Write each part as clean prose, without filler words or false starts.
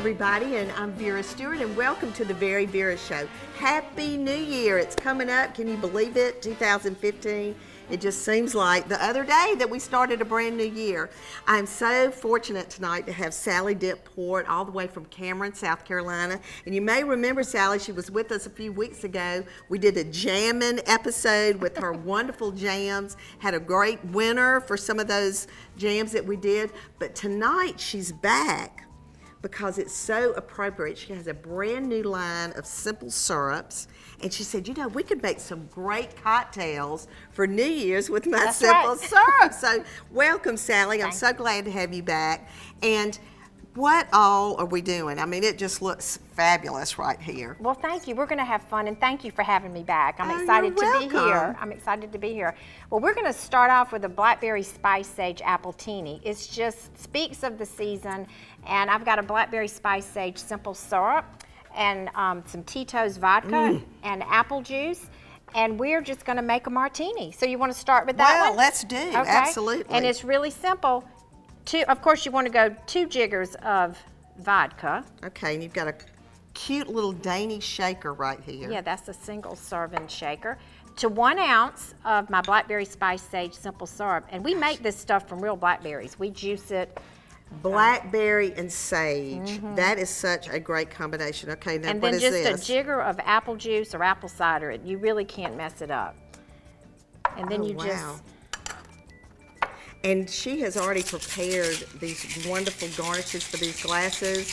everybody, and I'm Vera Stewart, and welcome to the VeryVera Show. Happy New Year! It's coming up. Can you believe it? 2015. It just seems like the other day that we started a brand new year. I'm so fortunate tonight to have Sallie Dent Porth all the way from Cameron, South Carolina. And you may remember Sallie, she was with us a few weeks ago. We did a jamming episode with her wonderful jams, had a great winner for some of those jams that we did. But tonight she's back because it's so appropriate. She has a brand new line of simple syrups, and she said, you know, we could make some great cocktails for New Year's with my simple syrup. So welcome, Sallie. I'm so glad to have you back. And what all are we doing? I mean, it just looks fabulous right here. Well, thank you. We're going to have fun, and thank you for having me back. I'm excited to be here. I'm excited to be here. Well, we're going to start off with a Blackberry Spice Sage Appletini. It just speaks of the season, and I've got a Blackberry Spice Sage simple syrup and some Tito's vodka and apple juice. And we're just going to make a martini. So you want to start with that one? Well, let's do. Okay. Absolutely. And it's really simple. Of course, you want to go 2 jiggers of vodka. Okay, and you've got a cute little Danish shaker right here. Yeah, that's a single serving shaker. To 1 ounce of my Blackberry Spice Sage simple syrup. And we make this stuff from real blackberries. We juice it. Blackberry and sage. That is such a great combination. Okay, now and what is this? And then just a jigger of apple juice or apple cider. You really can't mess it up. And then just... And she has already prepared these wonderful garnishes for these glasses.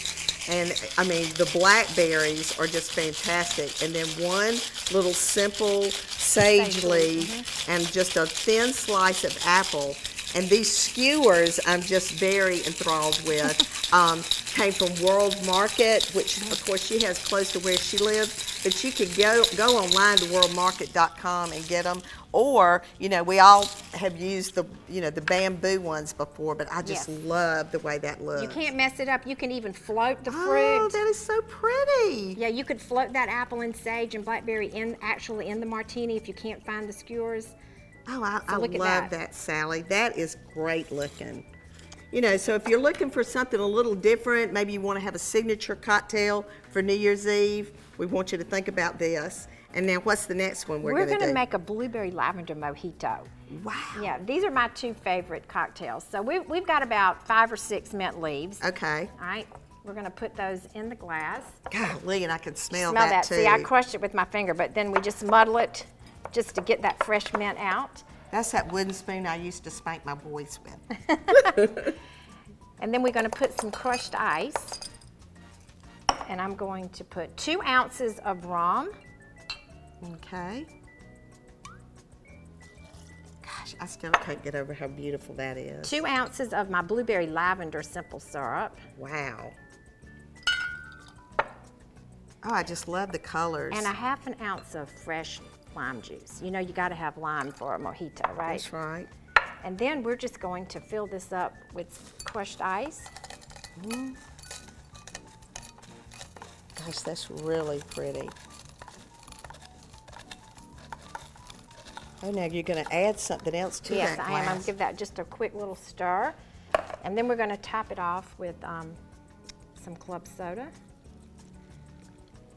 And I mean, the blackberries are just fantastic. And then 1 little simple sage leaf and just a thin slice of apple. And these skewers I'm just very enthralled with. Came from World Market, which of course she has close to where she lives. But you could go online to worldmarket.com and get them. Or, you know, we all have used the, you know, the bamboo ones before, but I just love the way that looks. You can't mess it up. You can even float the fruit. Oh, that is so pretty. Yeah, you could float that apple and sage and blackberry actually in the martini if you can't find the skewers. Oh, I love that, Sallie. That is great looking. You know, so if you're looking for something a little different, maybe you want to have a signature cocktail for New Year's Eve, we want you to think about this. And now what's the next one we're going to do? We're going to make a blueberry lavender mojito. Wow. Yeah, these are my 2 favorite cocktails. So we've got about 5 or 6 mint leaves. Okay. All right, we're going to put those in the glass. Golly, and I can smell that too. See, I crushed it with my finger, but then we just muddle it just to get that fresh mint out. That's that wooden spoon I used to spank my boys with. And then we're going to put some crushed ice. And I'm going to put 2 ounces of rum. Okay. Gosh, I still can't get over how beautiful that is. 2 ounces of my blueberry lavender simple syrup. Wow. Oh, I just love the colors. And a 1/2 ounce of fresh lime juice. You know, you got to have lime for a mojito, right? That's right. And then we're just going to fill this up with crushed ice. Gosh, that's really pretty. Oh, now you're going to add something else to that glass. Yes, I am. I'm going to give that just a quick little stir. And then we're going to top it off with some club soda.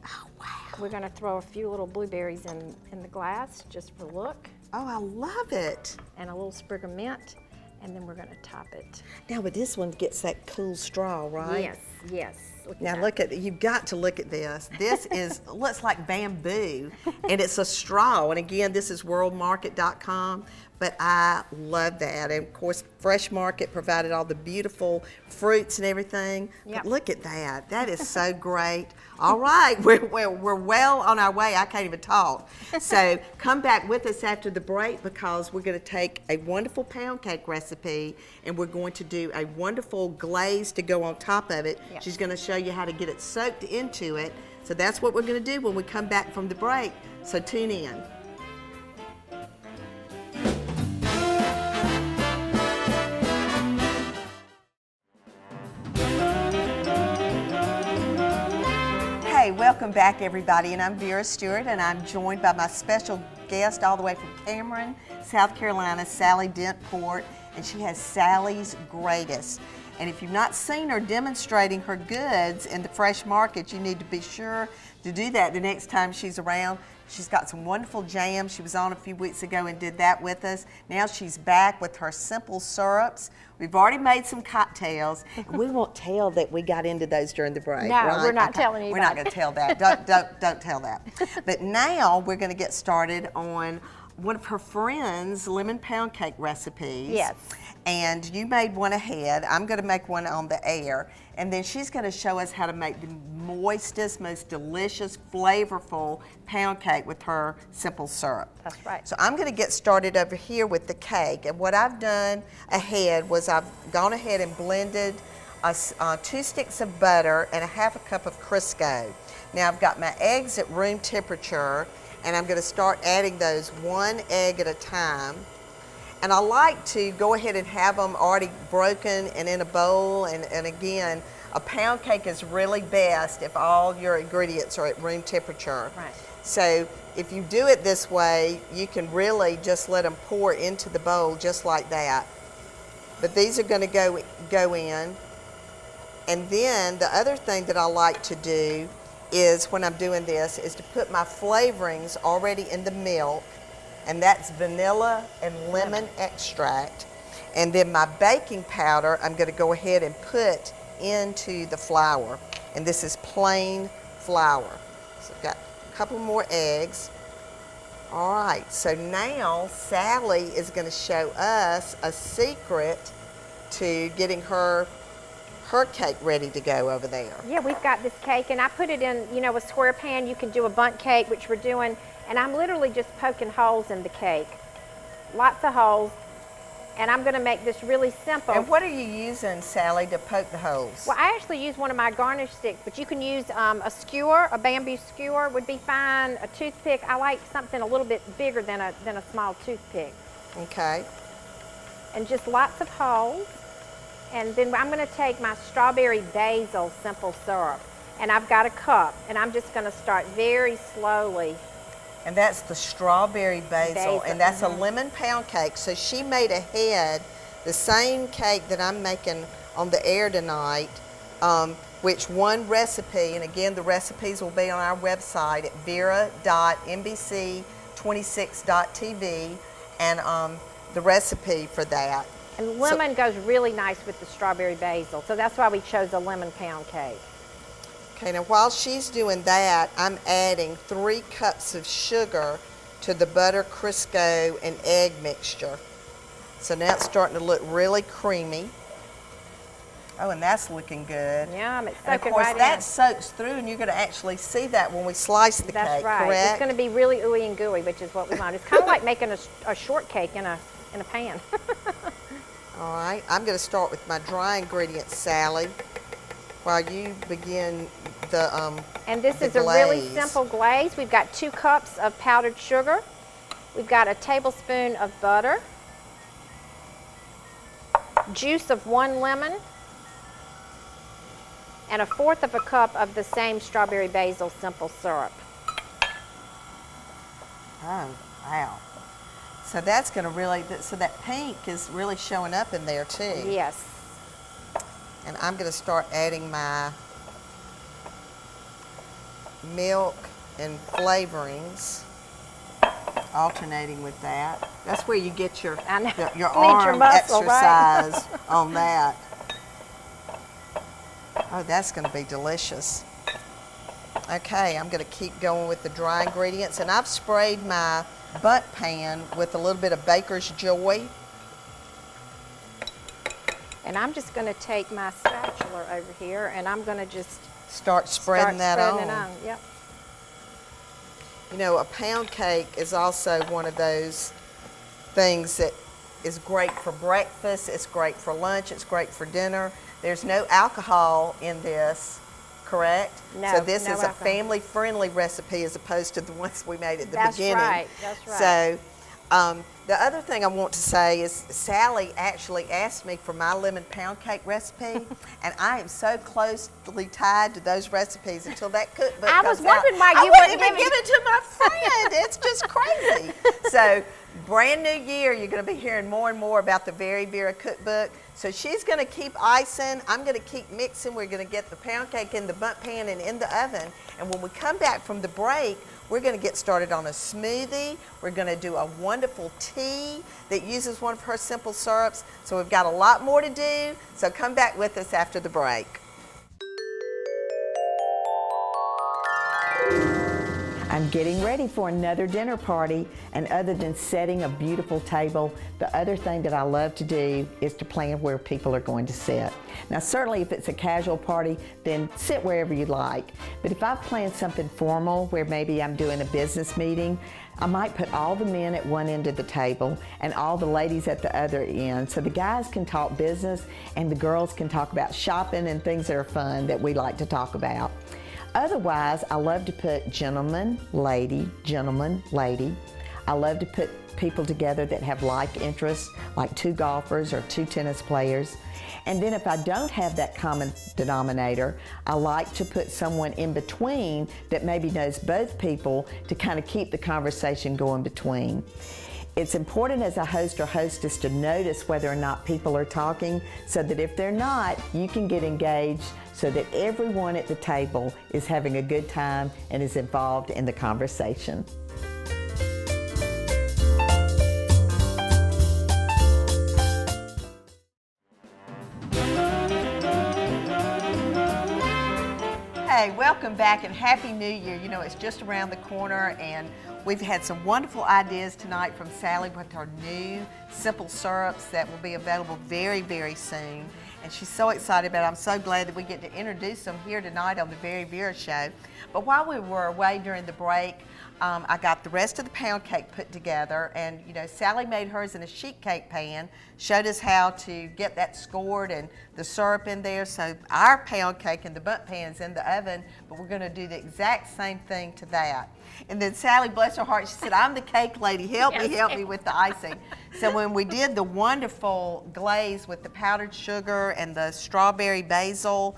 Oh, wow. We're going to throw a few little blueberries in the glass just for look. Oh, I love it. And a little sprig of mint. And then we're going to top it. Now, but this one gets that cool straw, right? Yes, yes. Now look at, you've got to look at this. This looks like bamboo, and it's a straw. And again, this is worldmarket.com, but I love that. And of course, Fresh Market provided all the beautiful fruits and everything. Yep. But look at that. That is so great. All right, we're well on our way. I can't even talk. So come back with us after the break because we're going to take a wonderful pound cake recipe and we're going to do a wonderful glaze to go on top of it. Yep. She's going to show you how to get it soaked into it. So that's what we're going to do when we come back from the break. So tune in. Hey, welcome back everybody, and I'm Vera Stewart, and I'm joined by my special guest all the way from Cameron, South Carolina, Sallie Dent Porth, and she has Sallie's Greatest. And if you've not seen her demonstrating her goods in the fresh market, you need to be sure to do that the next time she's around. She's got some wonderful jams. She was on a few weeks ago and did that with us. Now she's back with her simple syrups. We've already made some cocktails, and we won't tell that we got into those during the break. No, right? we're not telling you. We're not going to tell that. Don't tell that. But now we're going to get started on one of her friends' lemon pound cake recipes. Yes. And you made one ahead. I'm going to make one on the air. And then she's going to show us how to make the moistest, most delicious, flavorful pound cake with her simple syrup. That's right. So I'm going to get started over here with the cake. And what I've done ahead was I've gone ahead and blended 2 sticks of butter and 1/2 cup of Crisco. Now I've got my eggs at room temperature, and I'm going to start adding those 1 egg at a time. And I like to go ahead and have them already broken and in a bowl. And again, a pound cake is really best if all your ingredients are at room temperature. Right. So if you do it this way, you can really just let them pour into the bowl just like that. But these are going to go in. And then the other thing that I like to do is when I'm doing this is to put my flavorings already in the milk. And that's vanilla and lemon extract. And then my baking powder, I'm going to go ahead and put into the flour. And this is plain flour. So I've got a couple more eggs. All right, so now Sallie is going to show us a secret to getting her cake ready to go over there. Yeah, we've got this cake, and I put it in, you know, a square pan. You can do a bundt cake, which we're doing. And I'm literally just poking holes in the cake. Lots of holes. And I'm going to make this really simple. And what are you using, Sallie, to poke the holes? Well, I actually use one of my garnish sticks, but you can use a skewer, a bamboo skewer would be fine, a toothpick. I like something a little bit bigger than a small toothpick. Okay. And just lots of holes. And then I'm going to take my strawberry basil simple syrup. And I've got a cup. And I'm just going to start very slowly. And that's the strawberry basil, and that's a lemon pound cake. So she made ahead the same cake that I'm making on the air tonight, which one recipe, and again the recipes will be on our website at vera.nbc26.tv, and the recipe for that. And lemon goes really nice with the strawberry basil, so that's why we chose a lemon pound cake. Okay, now while she's doing that, I'm adding 3 cups of sugar to the butter, Crisco, and egg mixture. So now it's starting to look really creamy. Oh, and that's looking good. Yum, it's soaking right in. And of course, that soaks through, and you're going to actually see that when we slice the cake, that's right. Correct? It's going to be really ooey and gooey, which is what we want. It's kind of like making a shortcake in a pan. All right, I'm going to start with my dry ingredients, Sallie, while you begin the And this is glaze. a really simple glaze. We've got 2 cups of powdered sugar. We've got a tablespoon of butter, juice of 1 lemon, and 1/4 of a cup of the same strawberry basil simple syrup. Oh, wow. So that's going to really, so that pink is really showing up in there too. Yes. And I'm going to start adding my milk and flavorings, alternating with that. That's where you get your arm muscle, exercise right? on that. Oh, that's going to be delicious. Okay, I'm going to keep going with the dry ingredients, and I've sprayed my bundt pan with a little bit of Baker's Joy. And I'm just going to take my spatula over here, and I'm going to just start spreading that on. Yep. You know, a pound cake is also one of those things that is great for breakfast, it's great for lunch, it's great for dinner. There's no alcohol in this, correct? No, so this no is alcohol. A family-friendly recipe as opposed to the ones we made at the That's beginning. Right, that's right. So the other thing I want to say is Sallie actually asked me for my lemon pound cake recipe, and I am so closely tied to those recipes until that cookbook I comes was wondering out. why you wouldn't wouldn't even give it to my friend. It's just crazy. So Brand new year, you're going to be hearing more and more about the VeryVera cookbook. So she's going to keep icing. I'm going to keep mixing. We're going to get the pound cake in the bundt pan and in the oven. And when we come back from the break, we're going to get started on a smoothie. We're going to do a wonderful tea that uses one of her simple syrups. So we've got a lot more to do. So come back with us after the break. I'm getting ready for another dinner party, and other than setting a beautiful table, the other thing that I love to do is to plan where people are going to sit. Now certainly if it's a casual party, then sit wherever you like. But if I've planned something formal where maybe I'm doing a business meeting, I might put all the men at one end of the table and all the ladies at the other end, so the guys can talk business and the girls can talk about shopping and things that are fun that we like to talk about. Otherwise, I love to put gentleman, lady, gentleman, lady. I love to put people together that have like interests, like two golfers or two tennis players. And then if I don't have that common denominator, I like to put someone in between that maybe knows both people to kind of keep the conversation going between. It's important as a host or hostess to notice whether or not people are talking, so that if they're not, you can get engaged so that everyone at the table is having a good time and is involved in the conversation. Hey, welcome back and Happy New Year. You know, it's just around the corner, and we've had some wonderful ideas tonight from Sallie with her new simple syrups that will be available very, very soon. And she's so excited about it. I'm so glad that we get to introduce them here tonight on the VeryVera show. But while we were away during the break, I got the rest of the pound cake put together, and you know, Sallie made hers in a sheet cake pan, showed us how to get that scored and the syrup in there. So our pound cake in the bundt pan is in the oven, but we're going to do the exact same thing to that. And then Sallie, bless her heart, she said, I'm the cake lady, help me with the icing. So when we did the wonderful glaze with the powdered sugar and the strawberry basil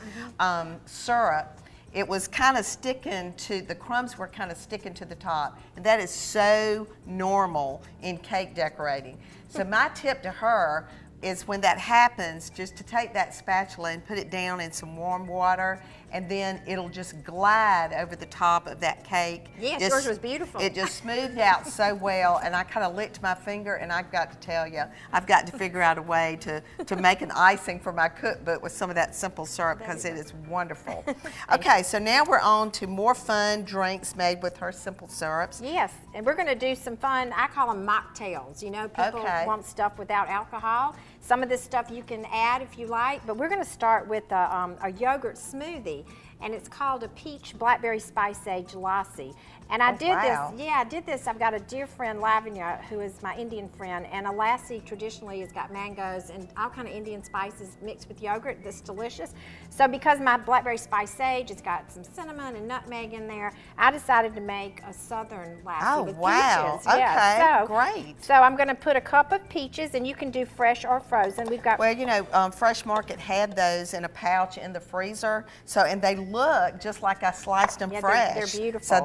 syrup, it was kind of sticking to, the crumbs were kind of sticking to the top. And that is so normal in cake decorating. So my tip to her is when that happens, just to take that spatula and put it down in some warm water, and then it'll just glide over the top of that cake. Yes, yours was beautiful. It just smoothed out so well, and I kind of licked my finger, and I've got to tell you, I've got to figure out a way to make an icing for my cookbook with some of that simple syrup, because it is wonderful. Okay, so now we're on to more fun drinks made with her simple syrups. Yes, and we're going to do some fun, I call them mocktails. You know, people want stuff without alcohol. Some of this stuff you can add if you like, but we're going to start with a yogurt smoothie, and it's called a peach blackberry spice sage lassi. And I did this, I did this. I've got a dear friend, Lavender, who is my Indian friend, and a lassi traditionally has got mangoes and all kind of Indian spices mixed with yogurt that's delicious. So because my blackberry spice sage, it's got some cinnamon and nutmeg in there, I decided to make a southern lassi with peaches. Okay, great. So I'm going to put a cup of peaches, and you can do fresh or frozen. We've got, well, you know, Fresh Market had those in a pouch in the freezer, so, and they look just like I sliced them fresh. They're beautiful. So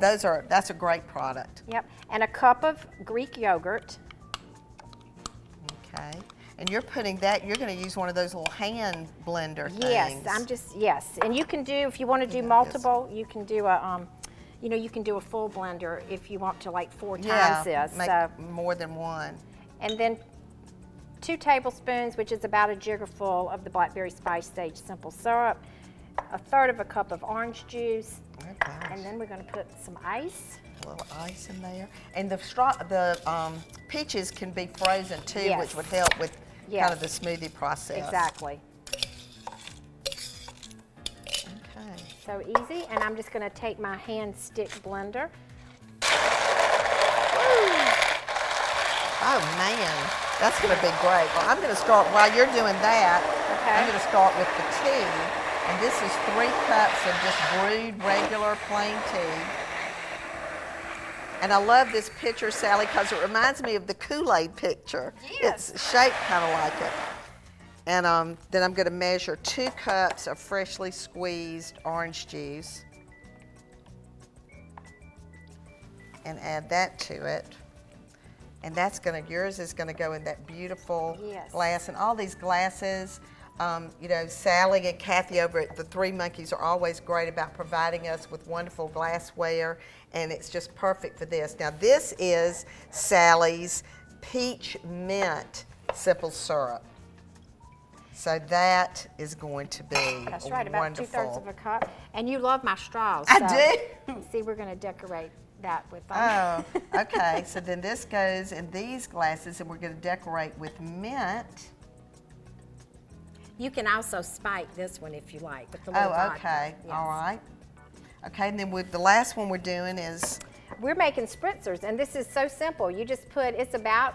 that's a great product. Yep, and a cup of Greek yogurt. Okay, and you're putting that, you're going to use one of those little hand blender things. Yes, and you can do, if you want to do multiple, you can do a, you know, you can do a full blender if you want to, like 4 times this. Make more than one. And then 2 tablespoons, which is about a jiggerful of the blackberry spice sage simple syrup, 1/3 of a cup of orange juice, and then we're going to put some ice. A little ice in there. And the peaches can be frozen too, which would help with kind of the smoothie process. Exactly. Okay. So easy, and I'm just going to take my hand stick blender. Oh man, that's going to be great. Well, I'm going to start, while you're doing that, I'm going to start with the tea. And this is 3 cups of just brewed regular plain tea. And I love this picture, Sallie, because it reminds me of the Kool-Aid picture. Yes. It's shaped kind of like it. And then I'm going to measure 2 cups of freshly squeezed orange juice and add that to it. And that's yours is gonna go in that beautiful Yes. glass. And all these glasses, you know, Sallie and Kathy over at the Three Monkeys are always great about providing us with wonderful glassware, and it's just perfect for this. Now this is Sallie's peach mint simple syrup. So that is going to be That's right, about wonderful. 2/3 of a cup. And you love my straws. I so do. See, we're going to decorate that with them. Oh, okay. So then this goes in these glasses, and we're going to decorate with mint. You can also spike this one if you like with the little vodka. Okay. Yes. All right. Okay, and then with the last one we're doing is? We're making spritzers, and this is so simple. You just put, it's about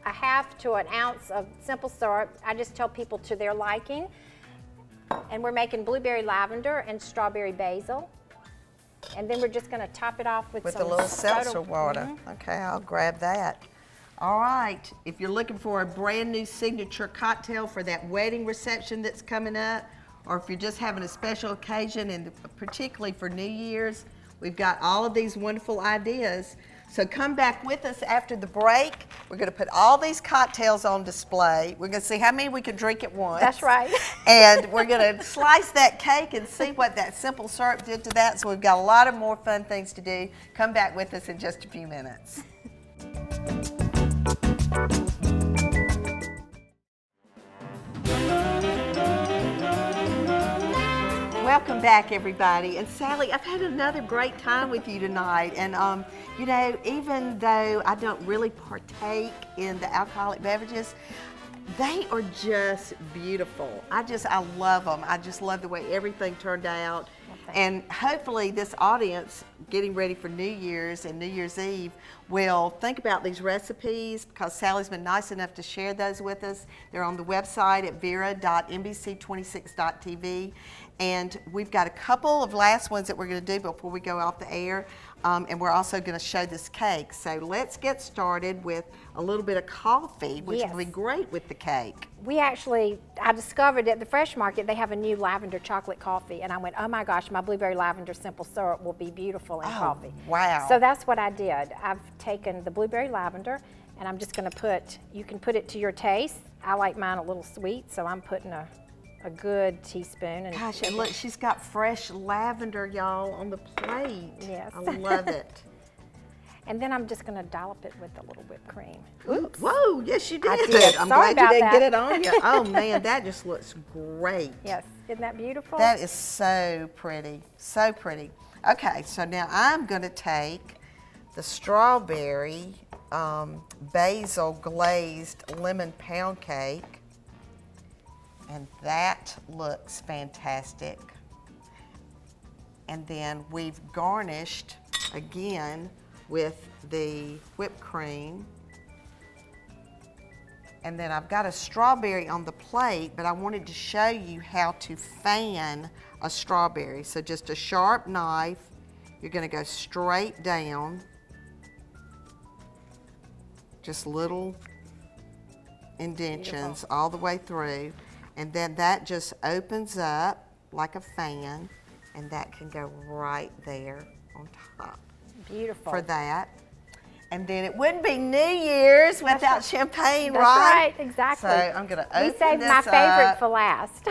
a half to an ounce of simple syrup. I just tell people to their liking. And we're making blueberry lavender and strawberry basil. And then we're just going to top it off with some a little seltzer soda water. Mm-hmm. Okay, I'll grab that. All right, if you're looking for a brand new signature cocktail for that wedding reception that's coming up, or if you're just having a special occasion, and particularly for New Year's, we've got all of these wonderful ideas. So come back with us after the break. We're going to put all these cocktails on display. We're going to see how many we can drink at once. That's right. And we're going to slice that cake and see what that simple syrup did to that. So we've got a lot of more fun things to do. Come back with us in just a few minutes. Welcome back, everybody. And Sallie, I've had another great time with you tonight. And you know, even though I don't really partake in the alcoholic beverages, they are just beautiful. I love them. I just love the way everything turned out. And hopefully this audience getting ready for New Year's and New Year's Eve will think about these recipes, because Sallie's been nice enough to share those with us. They're on the website at vera.nbc26.tv. And we've got a couple of last ones that we're going to do before we go off the air. And we're also going to show this cake. So let's get started with a little bit of coffee, which will be great with the cake. I discovered at the Fresh Market they have a new lavender chocolate coffee, and I went, oh my gosh, my blueberry lavender simple syrup will be beautiful in coffee. Wow. So that's what I did. I've taken the blueberry lavender, and I'm just going to put, you can put it to your taste. I like mine a little sweet, so I'm putting a good teaspoon. And gosh, and look, she's got fresh lavender, y'all, on the plate. Yes. I love it. And then I'm just going to dollop it with a little whipped cream. Oops. Whoa, yes you did. I did. I'm Sorry glad you didn't about get it on you. Oh man, that just looks great. Yes, isn't that beautiful? That is so pretty, so pretty. Okay, so now I'm going to take the strawberry basil glazed lemon pound cake, and that looks fantastic. And then we've garnished again with the whipped cream. And then I've got a strawberry on the plate, but I wanted to show you how to fan a strawberry. So just a sharp knife, you're going to go straight down, just little indentions all the way through, and then that just opens up like a fan, and that can go right there on top. Beautiful. For that. And then it wouldn't be New Year's without champagne, That's right, exactly. So I'm going to open this up. We saved my favorite for last.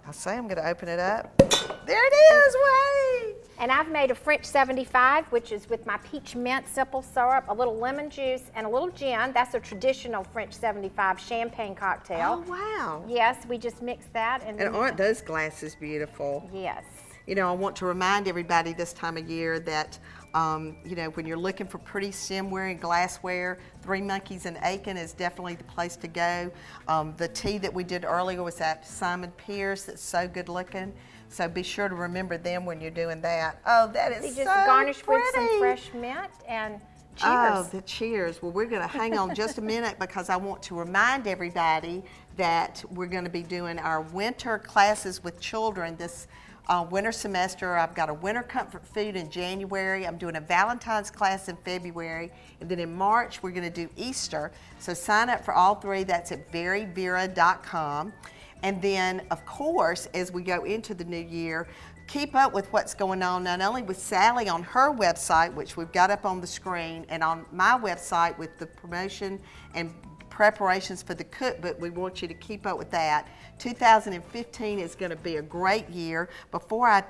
I'll say I'm going to open it up. There it is, way! And I've made a French 75, which is with my peach mint simple syrup, a little lemon juice, and a little gin. That's a traditional French 75 champagne cocktail. Oh, wow. Yes, we just mix that. And aren't those glasses beautiful? Yes. You know, I want to remind everybody this time of year that, you know, when you're looking for pretty stemware and glassware, Three Monkeys in Aiken is definitely the place to go. The tea that we did earlier was at Simon Pierce. That's so good looking. So be sure to remember them when you're doing that. Oh, that is so just garnish pretty. with some fresh mint and cheers. Oh, the cheers. Well, we're going to hang on just a minute because I want to remind everybody that we're going to be doing our winter classes with children this winter semester. I've got a winter comfort food in January. I'm doing a Valentine's class in February. And then in March, we're going to do Easter. So sign up for all three. That's at VeryVera.com. And then, of course, as we go into the new year, keep up with what's going on, not only with Sallie on her website, which we've got up on the screen, and on my website with the promotion and preparations for the cookbook. We want you to keep up with that. 2015 is going to be a great year. Before I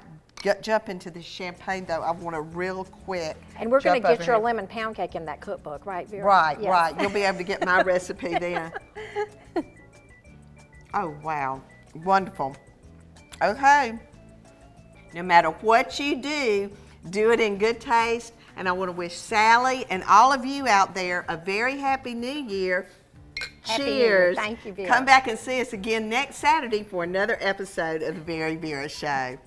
jump into the champagne, though, I want to real quick. And we're going to get your lemon pound cake in that cookbook, right, Vera? Right, yes. right. You'll be able to get my recipe then. Oh, wow. Wonderful. Okay. No matter what you do it in good taste. And I want to wish Sallie and all of you out there a very happy new year. Happy Cheers. New Year. Thank you, Vera. Come back and see us again next Saturday for another episode of the VeryVera Show.